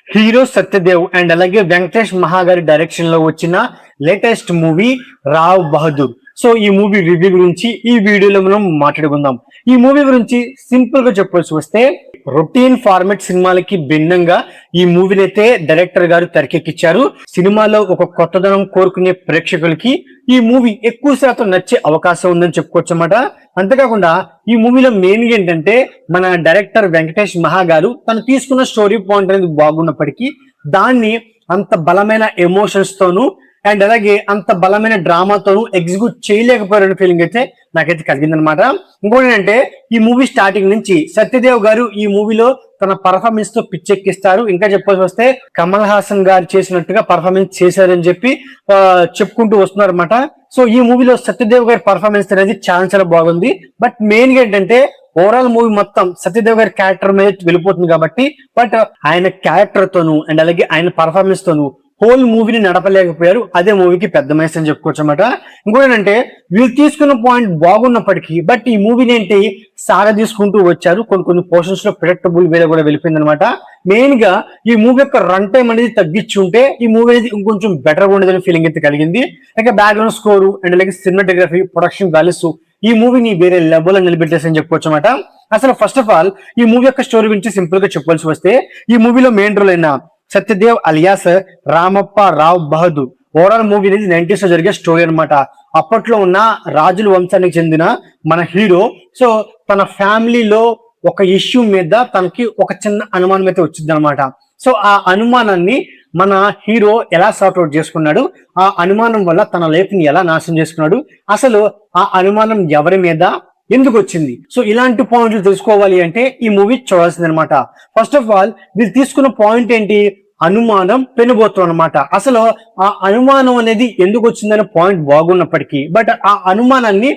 Hero Satyadev and అలాగే Venkatesh మహాగారి direction లో వచ్చిన latest movie Rao Bahadur. So ఈ మూవీ రివ్యూ గురించి ఈ వీడియోలో మనం మాట్లాడుకుందాం. ఈ మూవీ గురించి సింపుల్ గా చెప్పాల్సి వస్తే, రొటీన్ ఫార్మాట్ సినిమాలకి భిన్నంగా ఈ మూవీని అయితే డైరెక్టర్ గారు తెరకెక్కించారు. సినిమాలో ఒక కొత్తదనం కోరుకునే ప్రేక్షకులకి ఈ మూవీ ఎక్కువ శాతం నచ్చే అవకాశం ఉందని చెప్పుకోవచ్చు అన్నమాట. అంతేకాకుండా ఈ మూవీలో మెయిన్ ఏంటంటే, మన డైరెక్టర్ వెంకటేష్ మహా గారు తను తీసుకున్న స్టోరీ పాయింట్ అనేది బాగున్నప్పటికీ దాన్ని అంత బలమైన ఎమోషన్స్ తోను అండ్ అలాగే అంత బలమైన డ్రామాతోను ఎగ్జిక్యూట్ చేయలేకపోయారనే ఫీలింగ్ అయితే నాకైతే కలిగింది అనమాట. ఇంకోటి ఏంటంటే, ఈ మూవీ స్టార్టింగ్ నుంచి సత్యదేవ్ గారు ఈ మూవీలో తన పర్ఫార్మెన్స్ తో పిచ్చెక్కిస్తారు. ఇంకా చెప్పాల్సి వస్తే కమల్ హాసన్ గారు చేసినట్టుగా పర్ఫార్మెన్స్ చేశారని చెప్పి చెప్పుకుంటూ వస్తున్నారు అనమాట. సో ఈ మూవీలో సత్యదేవ్ గారి పర్ఫార్మెన్స్ అనేది చాలా చాలా బాగుంది. బట్ మెయిన్ గా ఏంటంటే, ఓవరాల్ మూవీ మొత్తం సత్యదేవ్ గారి క్యారెక్టర్ మీద వెళ్ళిపోతుంది కాబట్టి, బట్ ఆయన క్యారెక్టర్ తోను అండ్ అలాగే ఆయన పర్ఫార్మెన్స్ తోను హోల్ మూవీని నడపలేకపోయారు. అదే మూవీకి పెద్ద మైస్ అని చెప్పుకోవచ్చు అనమాట. ఇంకోటి ఏంటంటే, వీళ్ళు తీసుకున్న పాయింట్ బాగున్నప్పటికీ బట్ ఈ మూవీని ఏంటి సాగా తీసుకుంటూ వచ్చారు. కొన్ని పోర్షన్స్ లో ప్రెడిక్టబుల్ వేలో కూడా వెళ్ళిపోయింది అనమాట. మెయిన్ గా ఈ మూవీ యొక్క రన్ టైం అనేది తగ్గించి ఉంటే ఈ మూవీ అనేది ఇంకొంచెం బెటర్ గా ఉండేదని ఫీలింగ్ అయితే కలిగింది. అలాగే బ్యాక్గ్రౌండ్ స్కోరు అండ్ అలాగే సినిమాటోగ్రఫీ, ప్రొడక్షన్ వాల్యూస్ ఈ మూవీని వేరే లెవెల్ అని నిలబెట్టేసని చెప్పుకోవచ్చు అనమాట. అసలు ఫస్ట్ ఆఫ్ ఆల్ ఈ మూవీ యొక్క స్టోరీ గురించి సింపుల్ గా చెప్పాల్సి వస్తే, ఈ మూవీలో మెయిన్ రోల్ అయిన Satyadev alias Ramappa Rao Bahadur. Overall movie అనేది 90s లో జరిగే స్టోరీ అనమాట. అప్పట్లో ఉన్న రాజుల వంశానికి చెందిన మన హీరో సో తన ఫ్యామిలీలో ఒక ఇష్యూ మీద తనకి ఒక చిన్న అనుమానం అయితే వచ్చింది అనమాట. సో ఆ అనుమానాన్ని మన హీరో ఎలా సార్ట్అవుట్ చేసుకున్నాడు, ఆ అనుమానం వల్ల తన లైఫ్ ని ఎలా నాశనం చేసుకున్నాడు, అసలు ఆ అనుమానం ఎవరి మీద ఎందుకు వచ్చింది, సో ఇలాంటి పాయింట్లు తెలుసుకోవాలి అంటే ఈ మూవీ చూడాల్సింది అనమాట. ఫస్ట్ ఆఫ్ ఆల్ వీళ్ళు తీసుకున్న పాయింట్ ఏంటి, అనుమానం పెనుబోతం అనమాట. అసలు ఆ అనుమానం అనేది ఎందుకు వచ్చిందనే పాయింట్ బాగున్నప్పటికీ బట్ ఆ అనుమానాన్ని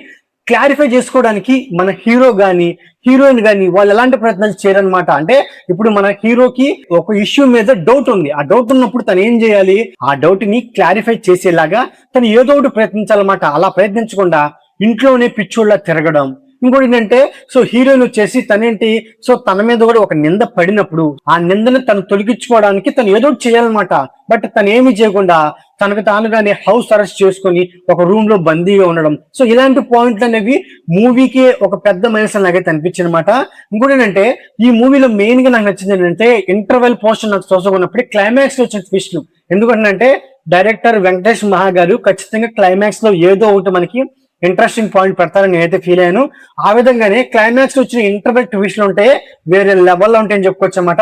క్లారిఫై చేసుకోవడానికి మన హీరో గాని హీరోయిన్ గాని వాళ్ళు ఎలాంటి ప్రయత్నాలు చేయరనమాట. అంటే ఇప్పుడు మన హీరోకి ఒక ఇష్యూ మీద డౌట్ ఉంది. ఆ డౌట్ ఉన్నప్పుడు తను ఏం చేయాలి, ఆ డౌట్ ని క్లారిఫై చేసేలాగా తను ఏదో ఒకటి ప్రయత్నించాలన్నమాట. అలా ప్రయత్నించకుండా ఇంట్లోనే పిచ్చోళ్ళ తిరగడం. ఇంకోటి ఏంటంటే, సో హీరోయిన్ వచ్చేసి తనేంటి సో తన మీద కూడా ఒక నింద పడినప్పుడు ఆ నిందని తను తొలగించుకోవడానికి తను ఏదో ఒకటి చేయాలన్నమాట. బట్ తను ఏమి చేయకుండా తనకు తానుగానే హౌస్ అరెస్ట్ చేసుకుని ఒక రూమ్ లో బందీగా ఉండడం. సో ఇలాంటి పాయింట్లు అనేవి మూవీకి ఒక పెద్ద మైనస్ నాకైతే అనిపించింది అనమాట. ఇంకోటి ఏంటంటే, ఈ మూవీలో మెయిన్ గా నాకు నచ్చింది ఏంటంటే, ఇంటర్వెల్ పోర్షన్ నాకు చూసుకున్నప్పుడు క్లైమాక్స్ లో వచ్చిన ట్విస్ట్లు. ఎందుకంటే డైరెక్టర్ వెంకటేష్ మహా గారు ఖచ్చితంగా క్లైమాక్స్ లో ఏదో ఒకటి మనకి ఇంట్రెస్టింగ్ పాయింట్ పెడతారని నేనైతే ఫీల్ అయ్యాను. ఆ విధంగానే క్లైమాక్స్ వచ్చిన ఇంటర్వెల్ ట్విస్ట్లు ఉంటే వేరే లెవెల్లో ఉంటాయని చెప్పుకోవచ్చు అనమాట.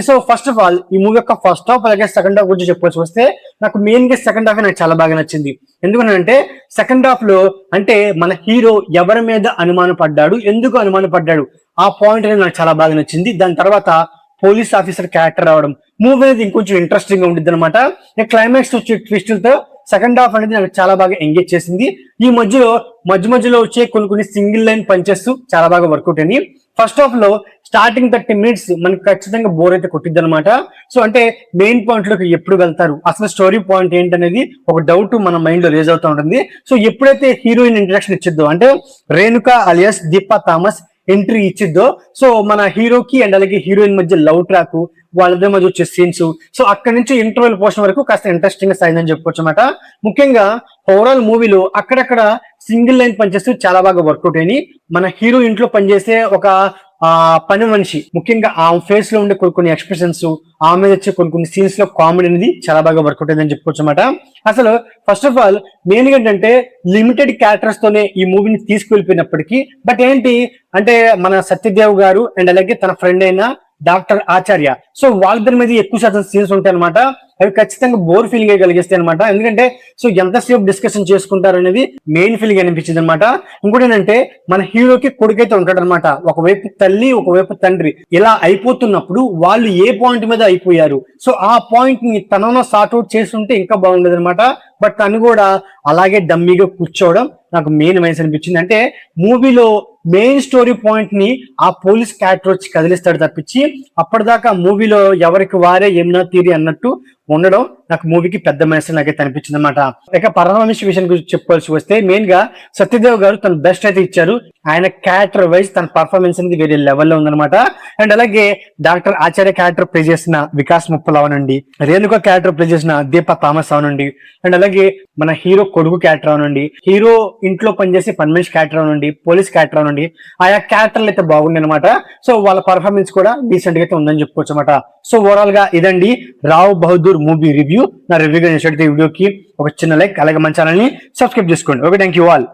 సో ఫస్ట్ ఆఫ్ ఆల్ ఈ మూవీ యొక్క ఫస్ట్ హాఫ్ అలాగే సెకండ్ హాఫ్ గురించి చెప్పుకోవచ్చు వస్తే, నాకు మెయిన్ గా సెకండ్ హాఫ్ నాకు చాలా బాగా నచ్చింది. ఎందుకంటే సెకండ్ హాఫ్ లో అంటే మన హీరో ఎవరి మీద అనుమానం పడ్డాడు, ఎందుకు అనుమానం పడ్డాడు, ఆ పాయింట్ అనేది నాకు చాలా బాగా నచ్చింది. దాని తర్వాత పోలీస్ ఆఫీసర్ క్యారెక్టర్ రావడం మూవీ అనేది ఇంకొంచెం ఇంట్రెస్టింగ్ గా ఉంటుంది అనమాట. క్లైమాక్స్ వచ్చే ట్విస్టులతో సెకండ్ హాఫ్ అనేది నాకు చాలా బాగా ఎంగేజ్ చేసింది. ఈ మధ్యలో వచ్చే కొన్ని సింగిల్ లైన్ పంచెస్ చాలా బాగా వర్కౌట్ అని. ఫస్ట్ హాఫ్ లో స్టార్టింగ్ 30 minutes మనకి ఖచ్చితంగా బోర్ అయితే కొట్టిద్ది అనమాట. సో అంటే మెయిన్ పాయింట్ లోకి ఎప్పుడు వెళ్తారు, అసలు స్టోరీ పాయింట్ ఏంటనేది ఒక డౌట్ మన మైండ్ లో రేజ్ అవుతూ ఉంటుంది. సో ఎప్పుడైతే హీరోయిన్ ఇంట్రడక్షన్ ఇచ్చిద్దో, అంటే Renuka alias Deepa Thomas entry ఇచ్చిద్దో, సో మన హీరోకి అండ్ అలాగే హీరోయిన్ మధ్య లవ్ ట్రాక్, వాళ్ళిద్దరి మధ్య వచ్చే సీన్స్, సో అక్కడి నుంచి ఇంటర్వెల్ పోర్షన్ వరకు కాస్త ఇంట్రెస్టింగ్ గా సాగిందని చెప్పుకోవచ్చు అనమాట. ముఖ్యంగా ఓవరాల్ మూవీలో అక్కడక్కడ సింగిల్ లైన్ పంచెస్ చాలా బాగా వర్కౌట్ అయినాయి. మన హీరో ఇంట్లో పనిచేసే ఒక పని మనిషి, ముఖ్యంగా ఆ ఫేస్ లో ఉండే కొన్ని ఎక్స్ప్రెషన్స్, ఆమె వచ్చే కొన్ని సీన్స్ లో కామెడీ అనేది చాలా బాగా వర్కౌట్ అయిందని చెప్పుకోవచ్చు అనమాట. అసలు ఫస్ట్ ఆఫ్ ఆల్ మెయిన్ ఏంటంటే, లిమిటెడ్ క్యారెక్టర్స్ తోనే ఈ మూవీని తీసుకువెళ్ళిపోయినప్పటికీ బట్ ఏంటి అంటే, మన సత్యదేవ్ గారు అండ్ అలాగే తన ఫ్రెండ్ అయిన డాక్టర్ ఆచార్య, సో వాళ్ళిద్దరి మీద ఎక్కువ శాతం సీన్స్ ఉంటాయి అనమాట. అవి ఖచ్చితంగా బోర్ ఫీలింగ్ కలిగిస్తాయి అనమాట. ఎందుకంటే సో ఎంతసేపు డిస్కషన్ చేసుకుంటారు అనేది మెయిన్ ఫీలింగ్ అనిపించింది అనమాట. ఇంకోటి ఏంటంటే, మన హీరోకి కొడుకైతే ఉంటాడు అనమాట. ఒకవైపు తల్లి ఒకవైపు తండ్రి, ఇలా అయిపోతున్నప్పుడు వాళ్ళు ఏ పాయింట్ మీద అయిపోయారు, సో ఆ పాయింట్ ని తనలో సార్ట్అవుట్ చేస్తుంటే ఇంకా బాగుండేది అనమాట. బట్ తను కూడా అలాగే డమ్మీగా కూర్చోవడం నాకు మెయిన్ మైనస్ అనిపించింది. అంటే మూవీలో మెయిన్ స్టోరీ పాయింట్ ని ఆ పోలీస్ క్యారెక్టర్ వచ్చి కదిలిస్తాడు తప్పించి, అప్పటిదాకా మూవీలో ఎవరికి వారే ఎన్నో తీరి అన్నట్టు ఉండడం నాకు మూవీకి పెద్ద మైనస్ నాకైతే అనిపించింది అనమాట. ఇక పర్ఫార్మెన్స్ విషయం గురించి చెప్పుకోవాల్సి వస్తే మెయిన్ గా సత్యదేవ్ గారు తన బెస్ట్ అయితే ఇచ్చారు. ఆయన క్యారెక్టర్ వైజ్ తన పర్ఫార్మెన్స్ అనేది వేరే లెవెల్లో ఉందన్నమాట. అండ్ అలాగే డాక్టర్ ఆచార్య క్యారెక్టర్ ప్లే చేసిన వికాస్ ముప్పల్ అవనండి, రేణుక క్యారెక్టర్ ప్లే చేసిన దీప థామస్ అవనండి, అండ్ అలాగే మన హీరో కొడుకు క్యారెక్టర్ అవనండి, హీరో ఇంట్లో పనిచేసే పని మనిషి క్యారెక్టర్ అవనండి, పోలీస్ క్యారెక్టర్ అవనండి, ఆయా క్యారెక్టర్లు అయితే బాగుంది అనమాట. సో వాళ్ళ పర్ఫార్మెన్స్ కూడా డీసెంట్ గా అయితే ఉందని చెప్పుకోవచ్చు అనమాట. సో ఓవరాల్ గా ఇదండి రావ్ బహదూర్ మూవీ రివ్యూ. నా రివ్యూ వీడియోకి ఒక చిన్న లైక్, అలాగే మన ఛానల్ ని సబ్స్క్రైబ్ చేసుకోండి. Okay, thank you all.